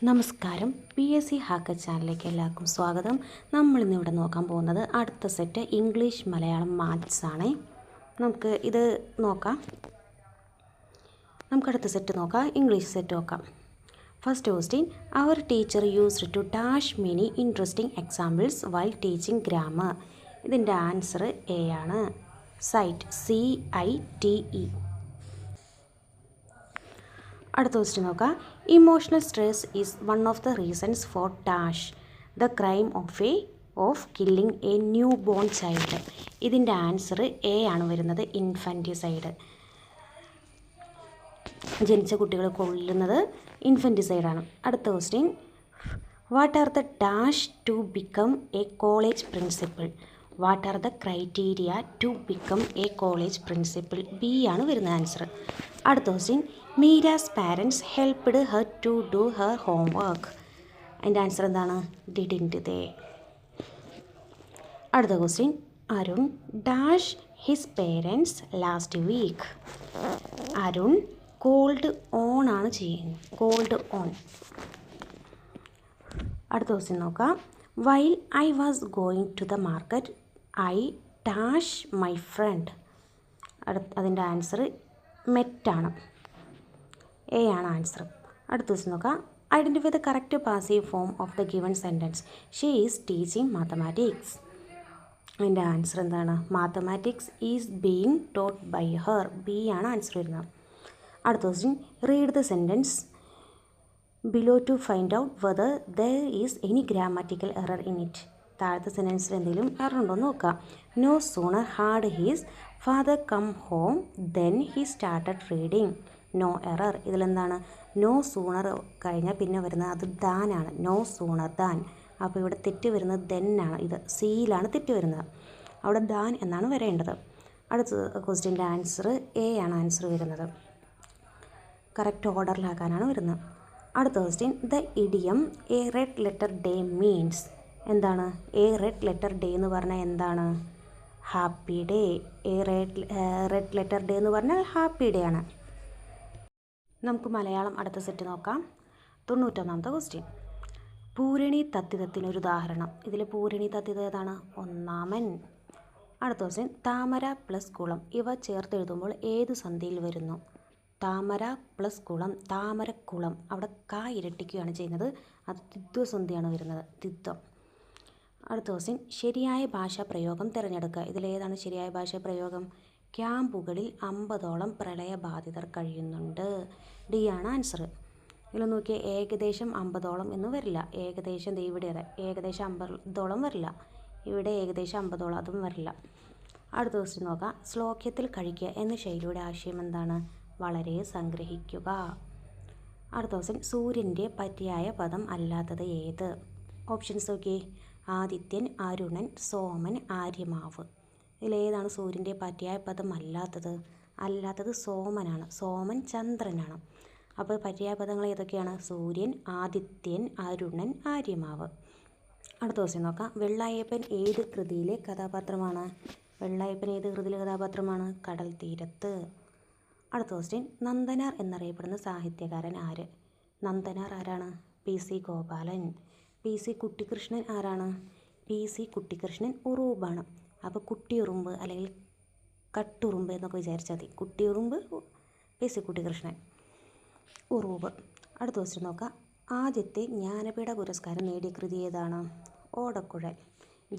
നമസ്കാരം, PSC hacker ചാനലിലേക്ക് എല്ലാവർക്കും സ്വാഗതം. നമ്മളിന്നിവിടെ നോക്കാൻ പോകുന്നത് അടുത്ത സെറ്റ് ഇംഗ്ലീഷ് മലയാളം മാത്സ് ആണ്. നമുക്ക് ഇത് നോക്കാം. അടുത്ത സെറ്റ് നോക്കാം, ഇംഗ്ലീഷ് സെറ്റ് നോക്കാം. First question, our teacher used to dash many interesting examples while teaching grammar. ഇതിൻ്റെ ആൻസർ എ ആണ്, സൈറ്റ്, CITE. അടുത്ത ക്വസ്റ്റ്യൻ നോക്കാം. Emotional stress is one of the reasons for dash the crime of killing a new born child. ഇതിൻ്റെ answer A ആണ് വരുന്നത്, infanticide. ജനിച്ച കുട്ടികളെ കൊല്ലുന്നത് ഇൻഫൻറ്റിസൈഡാണ്. അടുത്ത question, what are the dash to become a college principal? What are the criteria to become a college principal? B ആണ് വരുന്ന ആൻസർ. അടുത്ത question, Meera's parents helped her to do her homework. അതിൻ്റെ ആൻസർ എന്താണ്? Didn't they. അടുത്ത question, Arun dash his parents last week. Arun called on ആണ് ചെയ്യുന്നത്, called on. അടുത്ത question നോക്കാം. While I was going to the market I dash my friend. അതിൻ്റെ answer മെറ്റാണ്, A ആണ് ആൻസർ. അടുത്ത ക്വസ്റ്റ്യൻ നോക്കാം. Identify the correct passive form of the given sentence. She is teaching mathematics. അതിൻ്റെ answer എന്താണ്? Mathematics is being taught by her. B ആണ് answer വരുന്നത്. അടുത്ത question, read the sentence below to find out whether there is any grammatical error in it. താഴത്തെ സെൻറ്റൻസിൽ എന്തെങ്കിലും error ഉണ്ടോ എന്ന് നോക്കാം. No sooner had his father come home then he started reading. No error. ഇതിലെന്താണ്? No sooner കഴിഞ്ഞാൽ പിന്നെ വരുന്നത് അത് ദാനാണ്, നോ സൂണർ ദാൻ. അപ്പോൾ ഇവിടെ തെറ്റ് വരുന്നത് ദെൻ ആണ്, ഇത് സിയിലാണ് തെറ്റ് വരുന്നത്, അവിടെ ദാൻ എന്നാണ് വരേണ്ടത്. അടുത്ത ക്വസ്റ്റ്യൻ്റെ ആൻസർ എ ആണ് ആൻസർ വരുന്നത്, കറക്റ്റ് ഓർഡറിലാക്കാനാണ് വരുന്നത്. അടുത്ത question, the idiom A red letter day means. എന്താണ് എ റെഡ് ലെറ്റർ ഡേ എന്ന് പറഞ്ഞാൽ? എന്താണ്? Happy day. A red letter day എന്ന് പറഞ്ഞാൽ ഹാപ്പി ഡേ ആണ്. നമുക്ക് മലയാളം അടുത്ത സെറ്റ് നോക്കാം. 91ാമത്തെ ക്വസ്റ്റ്യൻ, പൂരണി തദ്ധിതത്തിനൊരു ഉദാഹരണം. ഇതിൽ പൂരണി തദ്ധിതം ഏതാണ്? ഒന്നാമൻ. അടുത്ത ക്വസ്റ്റ്യൻ, താമര പ്ലസ് കുളം ഇവ ചേർത്തെഴുതുമ്പോൾ ഏത് സന്ധിയിൽ വരുന്നു? താമര പ്ലസ് കുളം, താമരക്കുളം. അവിടെ കാ ഇരട്ടിക്കുകയാണ് ചെയ്യുന്നത്, അത് ദ്വിത്വസന്ധിയാണ് വരുന്നത്, ദ്വിത്വം. അടുത്ത ക്വസ്റ്റ്യൻ, ശരിയായ ഭാഷാ പ്രയോഗം തിരഞ്ഞെടുക്കുക. ഇതിലേതാണ് ശരിയായ ഭാഷാ പ്രയോഗം? ക്യാമ്പുകളിൽ 50ഓളം പ്രളയബാധിതർ കഴിയുന്നുണ്ട്. ഡി ആണ് ആൻസർ. ഇതിൽ നോക്കിയാൽ ഏകദേശം 50ഓളം എന്ന് വരില്ല, ഏകദേശം ഇവിടെ അതെ, ഏകദേശം 50ഓളം വരില്ല, ഇവിടെ ഏകദേശം 50ഓളം, അതും വരില്ല. അടുത്ത ക്വസ്റ്റ്യൻ നോക്കാം. ശ്ലോക്യത്തിൽ കഴിക്കുക എന്ന ശൈലിയുടെ ആശയം എന്താണ്? വളരെ സംഗ്രഹിക്കുക. അടുത്ത ക്വസ്റ്റ്യൻ, സൂര്യൻ്റെ പര്യായ പദം അല്ലാത്തത് ഏത്? ഓപ്ഷൻസ് നോക്കി. ആദിത്യൻ, അരുണൻ, സോമൻ, ആര്യമാവ്. ഇതിലേതാണ് സൂര്യൻ്റെ പര്യായ പദം അല്ലാത്തത്? അല്ലാത്തത് സോമനാണ്, സോമൻ ചന്ദ്രനാണ്. അപ്പോൾ പര്യായ പദങ്ങൾ ഏതൊക്കെയാണ്? സൂര്യൻ, ആദിത്യൻ, അരുണൻ, ആര്യമാവ്. അടുത്ത ക്വസ്റ്റ്യൻ നോക്കാം. വെള്ളായപ്പൻ ഏത് കൃതിയിലെ കഥാപാത്രമാണ്? വെള്ളായപ്പൻ ഏത് കൃതിയിലെ കഥാപാത്രമാണ്? കടൽ തീരത്ത്. അടുത്ത ക്വസ്റ്റ്യൻ, നന്ദനാർ എന്നറിയപ്പെടുന്ന സാഹിത്യകാരൻ ആര്? നന്ദനാർ ആരാണ്? PC ഗോപാലൻ. PC കുട്ടിക്കൃഷ്ണൻ ആരാണ്? PC കുട്ടിക്കൃഷ്ണൻ ഉറൂബാണ്. അപ്പോൾ കുട്ടിയുറുമ്പ് അല്ലെങ്കിൽ കട്ടുറുമ്പ് എന്നൊക്കെ വിചാരിച്ചാൽ മതി. കുട്ടിയുറുമ്പ് PC കുട്ടിക്കൃഷ്ണൻ, ഉറൂബ്. അടുത്ത ക്വസ്റ്റ്യൻ നോക്കാം. ആദ്യത്തെ ജ്ഞാനപീഠ പുരസ്കാരം നേടിയ കൃതി ഏതാണ്? ഓടക്കുഴൽ.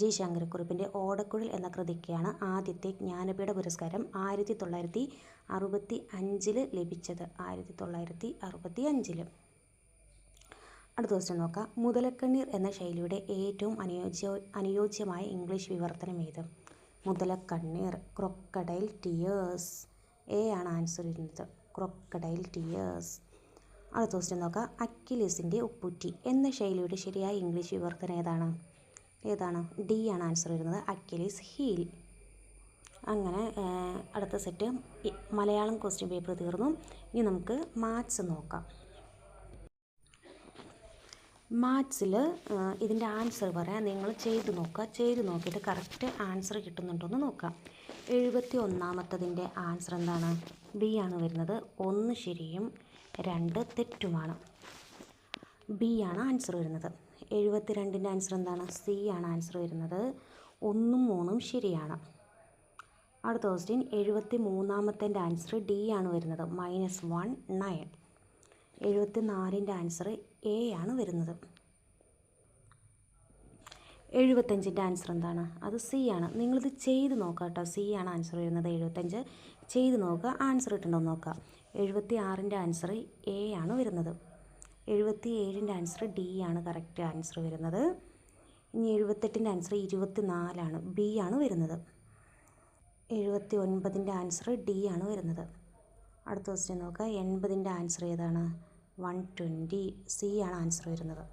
G ശങ്കരക്കുറുപ്പിൻ്റെ ഓടക്കുഴൽ എന്ന കൃതിക്കാണ് ആദ്യത്തെ ജ്ഞാനപീഠ പുരസ്കാരം 1965 ലഭിച്ചത്, 1965. അടുത്ത ക്വസ്റ്റ്യൻ നോക്കാം. മുതലക്കണ്ണീർ എന്ന ശൈലിയുടെ ഏറ്റവും അനുയോജ്യമായ ഇംഗ്ലീഷ് വിവർത്തനം ഏത്? മുതലക്കണ്ണീർ, ക്രൊക്കഡൈൽ ടിയേഴ്സ്. എ ആണ് ആൻസർ വരുന്നത്, ക്രൊക്കഡൈൽ ടിയേഴ്സ്. അടുത്ത ക്വസ്റ്റ്യൻ നോക്കാം. അക്കിലീസിൻ്റെ ഉപ്പുറ്റി എന്ന ശൈലിയുടെ ശരിയായ ഇംഗ്ലീഷ് വിവർത്തനം ഏതാണ്? ഡി ആണ് ആൻസർ വരുന്നത്, അക്കിലീസ് ഹീൽ. അങ്ങനെ അടുത്ത സെറ്റ് മലയാളം ക്വസ്റ്റ്യൻ പേപ്പർ തീർന്നു. ഇനി നമുക്ക് മാത്സ് നോക്കാം. മാത്സിൽ ഇതിൻ്റെ ആൻസർ പറയാം, നിങ്ങൾ ചെയ്ത് നോക്കുക. ചെയ്ത് നോക്കിയിട്ട് കറക്റ്റ് ആൻസർ കിട്ടുന്നുണ്ടോ എന്ന് നോക്കാം. 71ാമത്തതിൻ്റെ ആൻസർ എന്താണ്? ബി ആണ് വരുന്നത്. 1 ശരിയും 2 തെറ്റുമാണ്. ബി ആണ് ആൻസർ വരുന്നത്. 72ൻ്റെ ആൻസർ എന്താണ്? സി ആണ് ആൻസർ വരുന്നത്. 1ഉം 3ഉം ശരിയാണ്. അടുത്ത ക്വസ്റ്റ്യൻ 73ാമത്തെ ആൻസർ ഡി ആണ് വരുന്നത്. -1 9. 74ൻ്റെ ആൻസർ എ ആണ് വരുന്നത്. 75ൻ്റെ ആൻസർ എന്താണ്? അത് സി ആണ്. നിങ്ങളിത് ചെയ്ത് നോക്കുക കേട്ടോ. സി ആണ് ആൻസർ വരുന്നത്. 75 ചെയ്ത് നോക്കുക, ആൻസർ ഇട്ടുണ്ടോ നോക്കുക. 76ൻ്റെ ആൻസർ എ ആണ് വരുന്നത്. 77ൻ്റെ ആൻസർ ഡി ആണ് കറക്റ്റ് ആൻസർ വരുന്നത്. ഇനി 78ൻ്റെ ആൻസർ 24 ആണ്, ബി ആണ് വരുന്നത്. 79ൻ്റെ ആൻസർ ഡി ആണ് വരുന്നത്. അടുത്ത ക്വസ്റ്റ്യൻ നോക്കുക. 80ൻ്റെ ആൻസർ ഏതാണ്? 120, സി ആണ് ആൻസർ വരുന്നത്.